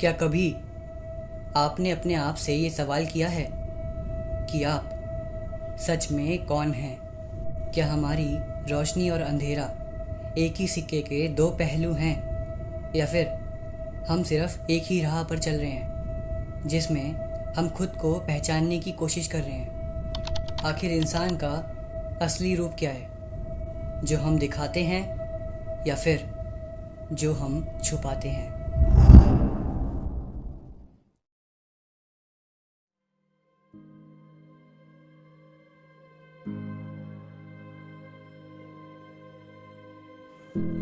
क्या कभी आपने अपने आप से ये सवाल किया है कि आप सच में कौन हैं? क्या हमारी रोशनी और अंधेरा एक ही सिक्के के दो पहलू हैं, या फिर हम सिर्फ एक ही राह पर चल रहे हैं जिसमें हम खुद को पहचानने की कोशिश कर रहे हैं? आखिर इंसान का असली रूप क्या है, जो हम दिखाते हैं या फिर जो हम छुपाते हैं?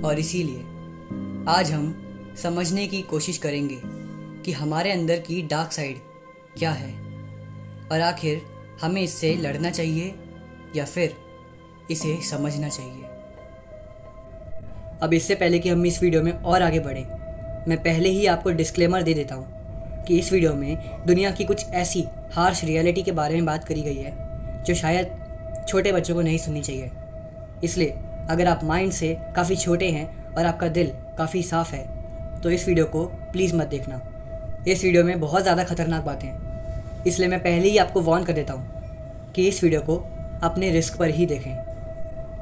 और इसीलिए आज हम समझने की कोशिश करेंगे कि हमारे अंदर की डार्क साइड क्या है, और आखिर हमें इससे लड़ना चाहिए या फिर इसे समझना चाहिए। अब इससे पहले कि हम इस वीडियो में और आगे बढ़ें, मैं पहले ही आपको डिस्क्लेमर दे देता हूँ कि इस वीडियो में दुनिया की कुछ ऐसी हार्श रियलिटी के बारे में बात करी गई है जो शायद छोटे बच्चों को नहीं सुननी चाहिए। इसलिए अगर आप माइंड से काफ़ी छोटे हैं और आपका दिल काफ़ी साफ़ है तो इस वीडियो को प्लीज़ मत देखना। इस वीडियो में बहुत ज़्यादा खतरनाक बातें हैं, इसलिए मैं पहले ही आपको वार्न कर देता हूँ कि इस वीडियो को अपने रिस्क पर ही देखें।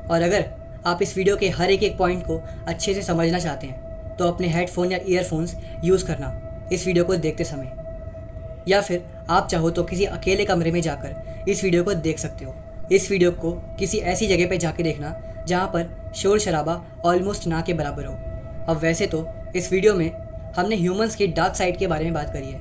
और अगर आप इस वीडियो के हर एक पॉइंट को अच्छे से समझना चाहते हैं तो अपने हेडफोन या ईयरफोन्स यूज़ करना इस वीडियो को देखते समय, या फिर आप चाहो तो किसी अकेले कमरे में जाकर इस वीडियो को देख सकते हो। इस वीडियो को किसी ऐसी जगह पे जाके देखना जहाँ पर शोर शराबा ऑलमोस्ट ना के बराबर हो। अब वैसे तो इस वीडियो में हमने ह्यूमंस की डार्क साइड के बारे में बात करी है,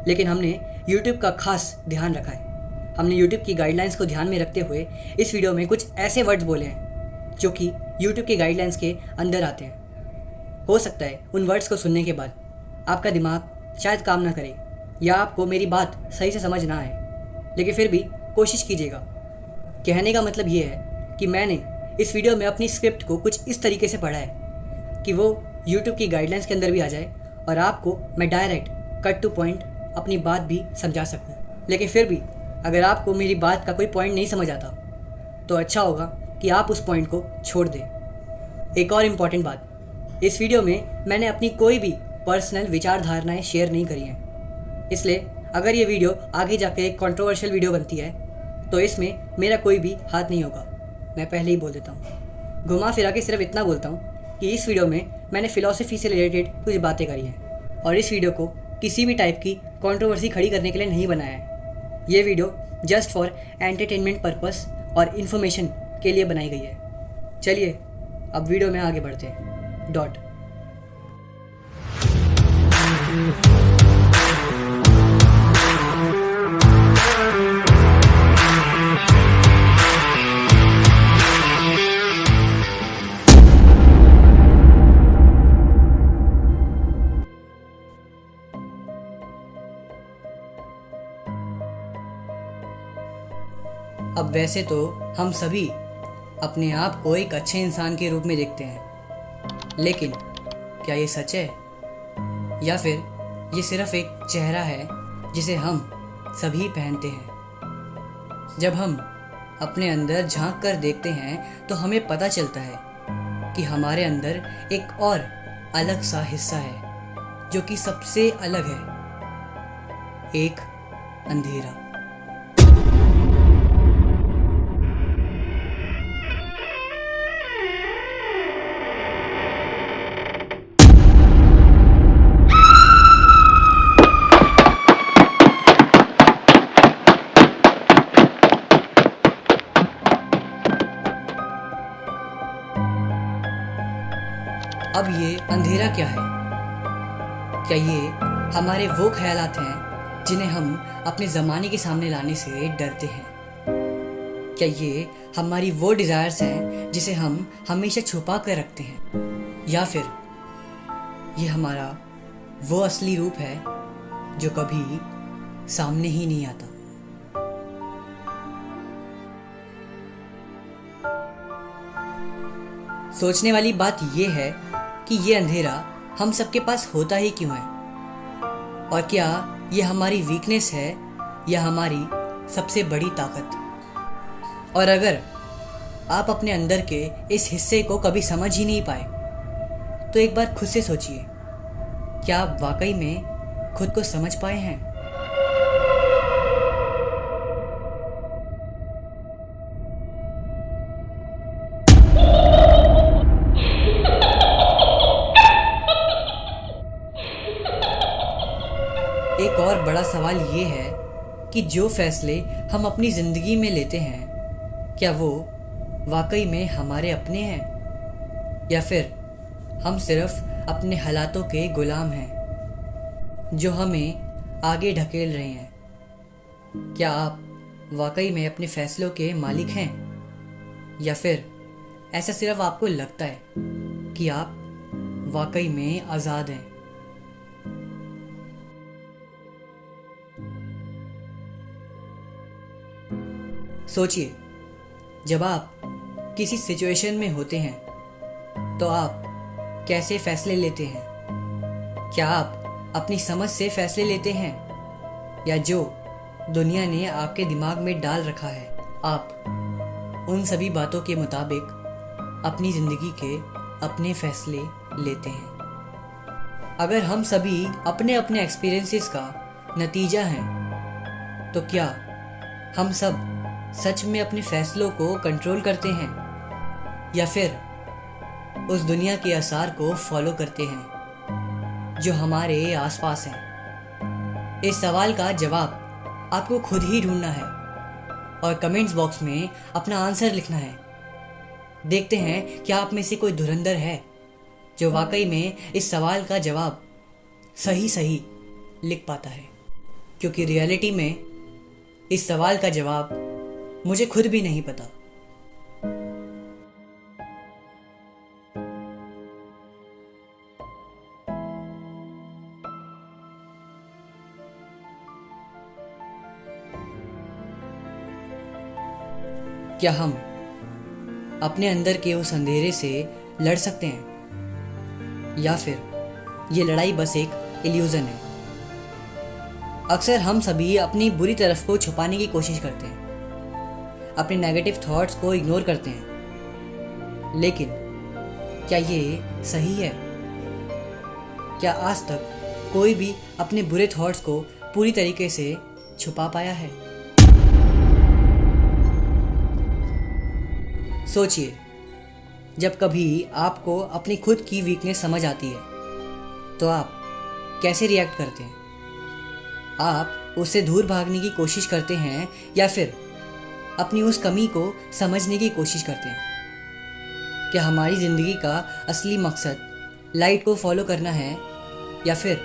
लेकिन हमने यूट्यूब का खास ध्यान रखा है। हमने यूट्यूब की गाइडलाइंस को ध्यान में रखते हुए इस वीडियो में कुछ ऐसे वर्ड्स बोले हैं जो कि यूट्यूब की गाइडलाइंस के अंदर आते हैं। हो सकता है उन वर्ड्स को सुनने के बाद आपका दिमाग शायद काम ना करे या आपको मेरी बात सही से समझ ना आए, लेकिन फिर भी कोशिश कीजिएगा। कहने का मतलब ये है कि मैंने इस वीडियो में अपनी स्क्रिप्ट को कुछ इस तरीके से पढ़ा है कि वो यूट्यूब की गाइडलाइंस के अंदर भी आ जाए और आपको मैं डायरेक्ट कट टू पॉइंट अपनी बात भी समझा सकूं। लेकिन फिर भी अगर आपको मेरी बात का कोई पॉइंट नहीं समझ आता तो अच्छा होगा कि आप उस पॉइंट को छोड़ दें। एक और इम्पॉर्टेंट बात, इस वीडियो में मैंने अपनी कोई भी पर्सनल विचारधारणाएँ शेयर नहीं करी हैं, इसलिए अगर ये वीडियो आगे जाके एक कंट्रोवर्शियल वीडियो बनती है तो इसमें मेरा कोई भी हाथ नहीं होगा। मैं पहले ही बोल देता हूँ। घुमा फिरा के सिर्फ इतना बोलता हूँ कि इस वीडियो में मैंने फ़िलॉसफी से रिलेटेड कुछ बातें करी हैं, और इस वीडियो को किसी भी टाइप की कंट्रोवर्सी खड़ी करने के लिए नहीं बनाया है। ये video just for entertainment purpose और इन्फॉर्मेशन के लिए बनाई गई है। चलिए अब वीडियो में आगे बढ़ते हैं। डॉट। अब वैसे तो हम सभी अपने आप को एक अच्छे इंसान के रूप में देखते हैं, लेकिन क्या ये सच है या फिर ये सिर्फ एक चेहरा है जिसे हम सभी पहनते हैं? जब हम अपने अंदर झांक कर देखते हैं तो हमें पता चलता है कि हमारे अंदर एक और अलग सा हिस्सा है जो कि सबसे अलग है, एक अंधेरा। अब ये अंधेरा क्या है? क्या ये हमारे वो ख्यालात हैं जिन्हें हम अपने ज़माने के सामने लाने से डरते हैं? क्या ये हमारी वो डिज़ायर्स हैं जिसे हम हमेशा छुपा कर रखते हैं? या फिर ये हमारा वो असली रूप है जो कभी सामने ही नहीं आता? सोचने वाली बात ये है कि ये अंधेरा हम सबके पास होता ही क्यों है, और क्या ये हमारी वीकनेस है या हमारी सबसे बड़ी ताकत? और अगर आप अपने अंदर के इस हिस्से को कभी समझ ही नहीं पाए तो एक बार खुद से सोचिए, क्या आप वाकई में खुद को समझ पाए हैं? एक और बड़ा सवाल ये है कि जो फैसले हम अपनी ज़िंदगी में लेते हैं, क्या वो वाकई में हमारे अपने हैं, या फिर हम सिर्फ अपने हालातों के गुलाम हैं जो हमें आगे ढकेल रहे हैं? क्या आप वाकई में अपने फैसलों के मालिक हैं, या फिर ऐसा सिर्फ आपको लगता है कि आप वाकई में आज़ाद हैं? सोचिए, जब आप किसी सिचुएशन में होते हैं तो आप कैसे फैसले लेते हैं? क्या आप अपनी समझ से फैसले लेते हैं, या जो दुनिया ने आपके दिमाग में डाल रखा है आप उन सभी बातों के मुताबिक अपनी ज़िंदगी के अपने फैसले लेते हैं? अगर हम सभी अपने अपने एक्सपीरियंसेस का नतीजा हैं, तो क्या हम सब सच में अपने फैसलों को कंट्रोल करते हैं, या फिर उस दुनिया के आसार को फॉलो करते हैं जो हमारे आसपास है? इस सवाल का जवाब आपको खुद ही ढूंढना है और कमेंट्स बॉक्स में अपना आंसर लिखना है। देखते हैं क्या आप में से कोई धुरंधर है जो वाकई में इस सवाल का जवाब सही सही लिख पाता है, क्योंकि रियलिटी में इस सवाल का जवाब मुझे खुद भी नहीं पता। क्या हम अपने अंदर के उस अंधेरे से लड़ सकते हैं, या फिर ये लड़ाई बस एक इल्यूजन है? अक्सर हम सभी अपनी बुरी तरफ को छुपाने की कोशिश करते हैं, अपने नेगेटिव थॉट्स को इग्नोर करते हैं, लेकिन क्या ये सही है? क्या आज तक कोई भी अपने बुरे थॉट्स को पूरी तरीके से छुपा पाया है? सोचिए, जब कभी आपको अपनी खुद की वीकनेस समझ आती है तो आप कैसे रिएक्ट करते हैं? आप उससे दूर भागने की कोशिश करते हैं, या फिर अपनी उस कमी को समझने की कोशिश करते हैं? क्या हमारी ज़िंदगी का असली मकसद लाइट को फॉलो करना है, या फिर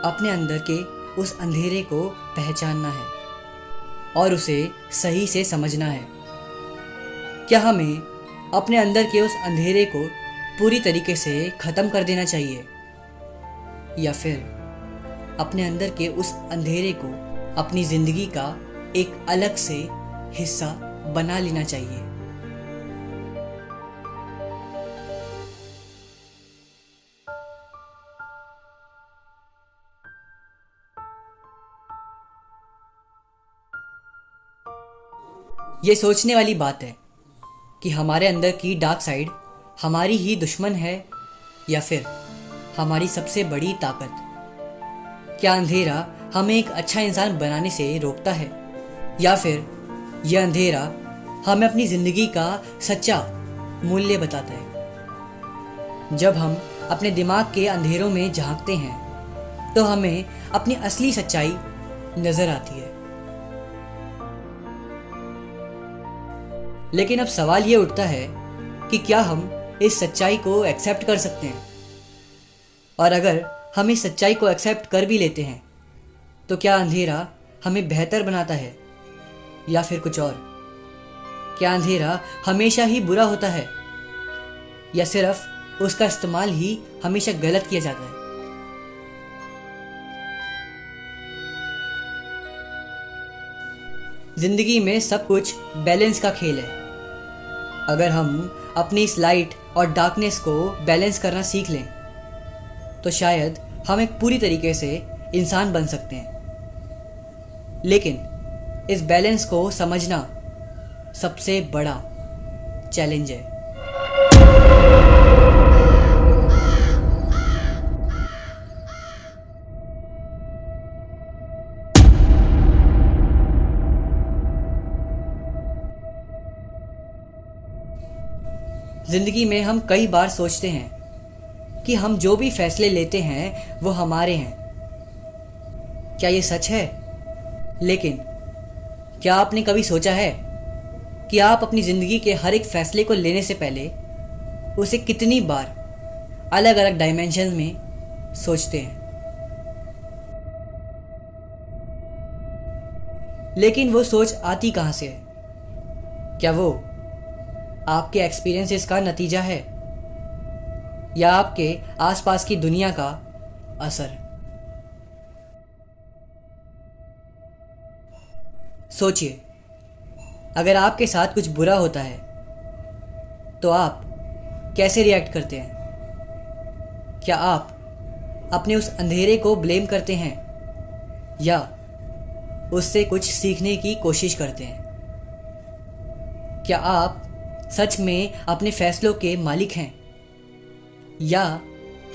अपने अंदर के उस अंधेरे को पहचानना है और उसे सही से समझना है? क्या हमें अपने अंदर के उस अंधेरे को पूरी तरीके से ख़त्म कर देना चाहिए, या फिर अपने अंदर के उस अंधेरे को अपनी ज़िंदगी का एक अलग से हिस्सा बना लेना चाहिए? ये सोचने वाली बात है कि हमारे अंदर की डार्क साइड हमारी ही दुश्मन है, या फिर हमारी सबसे बड़ी ताकत? क्या अंधेरा हमें एक अच्छा इंसान बनाने से रोकता है, या फिर यह अंधेरा हमें अपनी ज़िंदगी का सच्चा मूल्य बताता है? जब हम अपने दिमाग के अंधेरों में झांकते हैं तो हमें अपनी असली सच्चाई नज़र आती है। लेकिन अब सवाल ये उठता है कि क्या हम इस सच्चाई को एक्सेप्ट कर सकते हैं? और अगर हम इस सच्चाई को एक्सेप्ट कर भी लेते हैं तो क्या अंधेरा हमें बेहतर बनाता है, या फिर कुछ और? क्या अंधेरा हमेशा ही बुरा होता है, या सिर्फ उसका इस्तेमाल ही हमेशा गलत किया जाता है? जिंदगी में सब कुछ बैलेंस का खेल है। अगर हम अपनी इस लाइट और डार्कनेस को बैलेंस करना सीख लें तो शायद हम एक पूरी तरीके से इंसान बन सकते हैं। लेकिन इस बैलेंस को समझना सबसे बड़ा चैलेंज है। ज़िंदगी में हम कई बार सोचते हैं कि हम जो भी फैसले लेते हैं वो हमारे हैं। क्या ये सच है? लेकिन क्या आपने कभी सोचा है कि आप अपनी ज़िंदगी के हर एक फैसले को लेने से पहले उसे कितनी बार अलग अलग डायमेंशन में सोचते हैं? लेकिन वो सोच आती कहाँ से है? क्या वो आपके एक्सपीरियंसेस का नतीजा है या आपके आसपास की दुनिया का असर? सोचिए, अगर आपके साथ कुछ बुरा होता है तो आप कैसे रिएक्ट करते हैं? क्या आप अपने उस अंधेरे को ब्लेम करते हैं या उससे कुछ सीखने की कोशिश करते हैं? क्या आप सच में अपने फैसलों के मालिक हैं या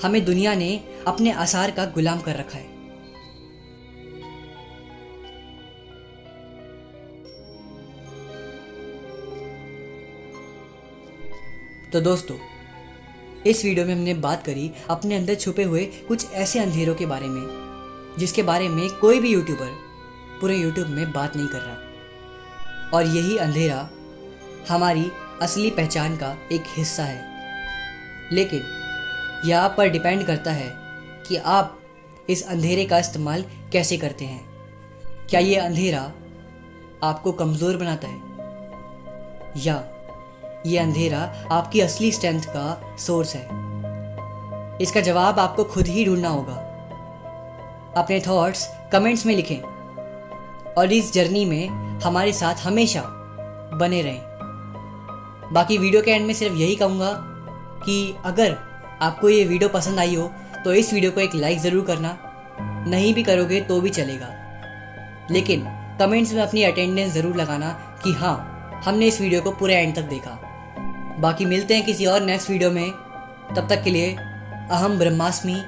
हमें दुनिया ने अपने आसार का गुलाम कर रखा है? तो दोस्तों, इस वीडियो में हमने बात करी अपने अंदर छुपे हुए कुछ ऐसे अंधेरों के बारे में जिसके बारे में कोई भी यूट्यूबर पूरे यूट्यूब में बात नहीं कर रहा। और यही अंधेरा हमारी असली पहचान का एक हिस्सा है। लेकिन यह आप पर डिपेंड करता है कि आप इस अंधेरे का इस्तेमाल कैसे करते हैं। क्या ये अंधेरा आपको कमज़ोर बनाता है या ये अंधेरा आपकी असली स्ट्रेंथ का सोर्स है? इसका जवाब आपको खुद ही ढूंढना होगा। अपने थॉट्स कमेंट्स में लिखें और इस जर्नी में हमारे साथ हमेशा बने रहें। बाकी वीडियो के एंड में सिर्फ यही कहूँगा कि अगर आपको ये वीडियो पसंद आई हो तो इस वीडियो को एक लाइक ज़रूर करना। नहीं भी करोगे तो भी चलेगा, लेकिन कमेंट्स में अपनी अटेंडेंस ज़रूर लगाना कि हाँ, हमने इस वीडियो को पूरे एंड तक देखा। बाकी मिलते हैं किसी और नेक्स्ट वीडियो में। तब तक के लिए अहम ब्रह्मास्मि।